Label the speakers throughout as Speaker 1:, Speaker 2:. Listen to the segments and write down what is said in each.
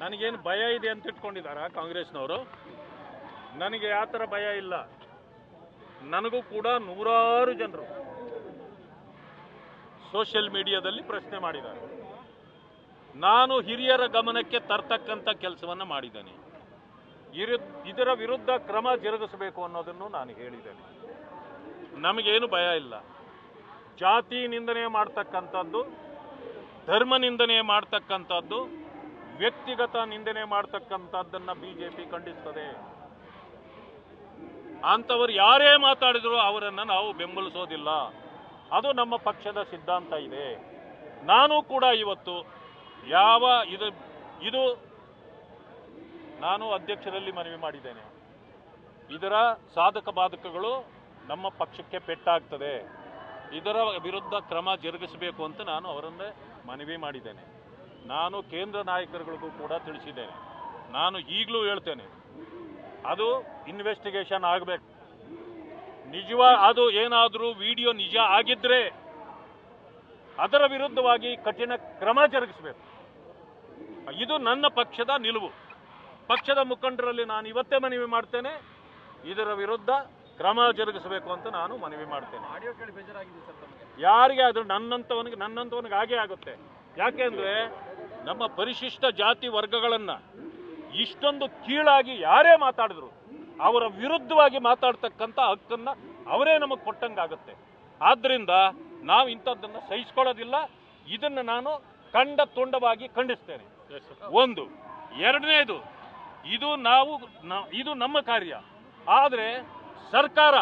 Speaker 1: ನನಗೇನು ಭಯ ಇದೆ ಅಂತ ಇಟ್ಕೊಂಡಿದ್ದಾರಾ ಕಾಂಗ್ರೆಸ್ನವರು? ನನಗೆ ಯಾವ ಥರ ಭಯ ಇಲ್ಲ. ನನಗೂ ಕೂಡ ನೂರಾರು ಜನರು ಸೋಷಿಯಲ್ ಮೀಡಿಯಾದಲ್ಲಿ ಪ್ರಶ್ನೆ ಮಾಡಿದ್ದಾರೆ. ನಾನು ಹಿರಿಯರ ಗಮನಕ್ಕೆ ತರ್ತಕ್ಕಂಥ ಕೆಲಸವನ್ನು ಮಾಡಿದ್ದೇನೆ. ಇದರ ವಿರುದ್ಧ ಕ್ರಮ ಜರುಗಿಸಬೇಕು ಅನ್ನೋದನ್ನು ನಾನು ಹೇಳಿದ್ದೇನೆ. ನಮಗೇನು ಭಯ ಇಲ್ಲ. ಜಾತಿ ನಿಂದನೆ ಮಾಡ್ತಕ್ಕಂಥದ್ದು, ಧರ್ಮ ನಿಂದನೆ ಮಾಡ್ತಕ್ಕಂಥದ್ದು, ವ್ಯಕ್ತಿಗತ ನಿಂದನೆ ಮಾಡ್ತಕ್ಕಂಥದ್ದನ್ನು ಬಿಜೆಪಿ ಖಂಡಿಸ್ತದೆ. ಅಂಥವ್ರು ಯಾರೇ ಮಾತಾಡಿದ್ರು ಅವರನ್ನು ನಾವು ಬೆಂಬಲಿಸೋದಿಲ್ಲ. ಅದು ನಮ್ಮ ಪಕ್ಷದ ಸಿದ್ಧಾಂತ ಇದೆ. ನಾನು ಕೂಡ ಇವತ್ತು ಇದು ನಾನು ಅಧ್ಯಕ್ಷರಲ್ಲಿ ಮನವಿ ಮಾಡಿದ್ದೇನೆ. ಇದರ ಸಾಧಕ ಬಾಧಕಗಳು ನಮ್ಮ ಪಕ್ಷಕ್ಕೆ ಪೆಟ್ಟಾಗ್ತದೆ. ಇದರ ವಿರುದ್ಧ ಕ್ರಮ ಜರುಗಿಸಬೇಕು ಅಂತ ನಾನು ಅವರನ್ನೇ ಮನವಿ ಮಾಡಿದ್ದೇನೆ. ನಾನು ಕೇಂದ್ರ ನಾಯಕರುಗಳಿಗೂ ಕೂಡ ತಿಳಿಸಿದ್ದೇನೆ. ನಾನು ಈಗಲೂ ಹೇಳ್ತೇನೆ, ಅದು ಇನ್ವೆಸ್ಟಿಗೇಷನ್ ಆಗಬೇಕು. ಅದು ಏನಾದರೂ ವಿಡಿಯೋ ನಿಜ ಆಗಿದ್ರೆ ಅದರ ವಿರುದ್ಧವಾಗಿ ಕಠಿಣ ಕ್ರಮ ಜರುಗಿಸಬೇಕು. ಇದು ನನ್ನ ಪಕ್ಷದ ನಿಲುವು. ಪಕ್ಷದ ಮುಖಂಡರಲ್ಲಿ ನಾನು ಇವತ್ತೇ ಮನವಿ ಮಾಡ್ತೇನೆ, ಇದರ ವಿರುದ್ಧ ಕ್ರಮ ಜರುಗಿಸಬೇಕು ಅಂತ ನಾನು ಮನವಿ ಮಾಡ್ತೇನೆ. ಯಾರಿಗೆ ಆದರೂ ನನ್ನಂತವನಿಗೆ ಹಾಗೆ ಆಗುತ್ತೆ. ಯಾಕೆಂದ್ರೆ ನಮ್ಮ ಪರಿಶಿಷ್ಟ ಜಾತಿ ವರ್ಗಗಳನ್ನು ಇಷ್ಟೊಂದು ಕೀಳಾಗಿ ಯಾರೇ ಮಾತಾಡಿದ್ರು ಅವರ ವಿರುದ್ಧವಾಗಿ ಮಾತಾಡ್ತಕ್ಕಂಥ ಹಕ್ಕನ್ನು ಅವರೇ ನಮಗೆ ಕೊಟ್ಟಂಗಾಗುತ್ತೆ. ಆದ್ದರಿಂದ ನಾವು ಇಂಥದ್ದನ್ನು ಸಹಿಸ್ಕೊಳ್ಳೋದಿಲ್ಲ. ಇದನ್ನು ನಾನು ಖಂಡ ತುಂಡವಾಗಿ ಖಂಡಿಸ್ತೇನೆ. ಒಂದು. ಎರಡನೇದು, ಇದು ನಮ್ಮ ಕಾರ್ಯ. ಆದರೆ ಸರ್ಕಾರ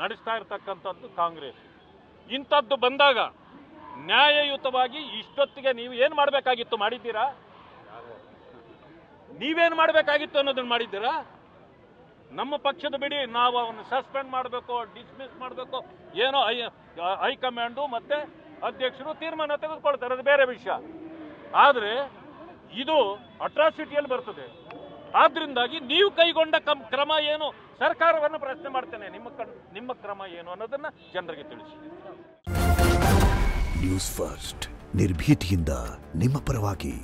Speaker 1: ನಡೆಸ್ತಾ ಇರತಕ್ಕಂಥದ್ದು ಕಾಂಗ್ರೆಸ್. ಇಂಥದ್ದು ಬಂದಾಗ ನ್ಯಾಯಯುತವಾಗಿ ಇಷ್ಟೊತ್ತಿಗೆ ನೀವು ಏನು ಮಾಡಬೇಕಾಗಿತ್ತು ಮಾಡಿದ್ದೀರಾ? ನೀವೇನು ಮಾಡಬೇಕಾಗಿತ್ತು ಅನ್ನೋದನ್ನು ಮಾಡಿದ್ದೀರಾ? ನಮ್ಮ ಪಕ್ಷದ ಬಿಡಿ, ನಾವು ಅವನ್ನ ಸಸ್ಪೆಂಡ್ ಮಾಡಬೇಕು, ಡಿಸ್ಮಿಸ್ ಮಾಡಬೇಕು, ಏನೋ ಹೈಕಮಾಂಡು ಮತ್ತೆ ಅಧ್ಯಕ್ಷರು ತೀರ್ಮಾನ ತೆಗೆದುಕೊಳ್ತಾರೆ, ಅದು ಬೇರೆ ವಿಷಯ. ಆದರೆ ಇದು ಅಟ್ರಾಸಿಟಿಯಲ್ಲಿ ಬರ್ತದೆ. ಆದ್ರಿಂದಾಗಿ ನೀವು ಕೈಗೊಂಡ ಕ್ರಮ ಏನು, ಸರ್ಕಾರವನ್ನು ಪ್ರಶ್ನೆ ಮಾಡ್ತೇನೆ, ನಿಮ್ಮ ಕ್ರಮ ಏನು ಅನ್ನೋದನ್ನ ಜನರಿಗೆ ತಿಳಿಸಿ.
Speaker 2: ನ್ಯೂಸ್ ಫಸ್ಟ್, ನಿರ್ಭೀತಿಯಿಂದ ನಿಮ್ಮ ಪರವಾಗಿ.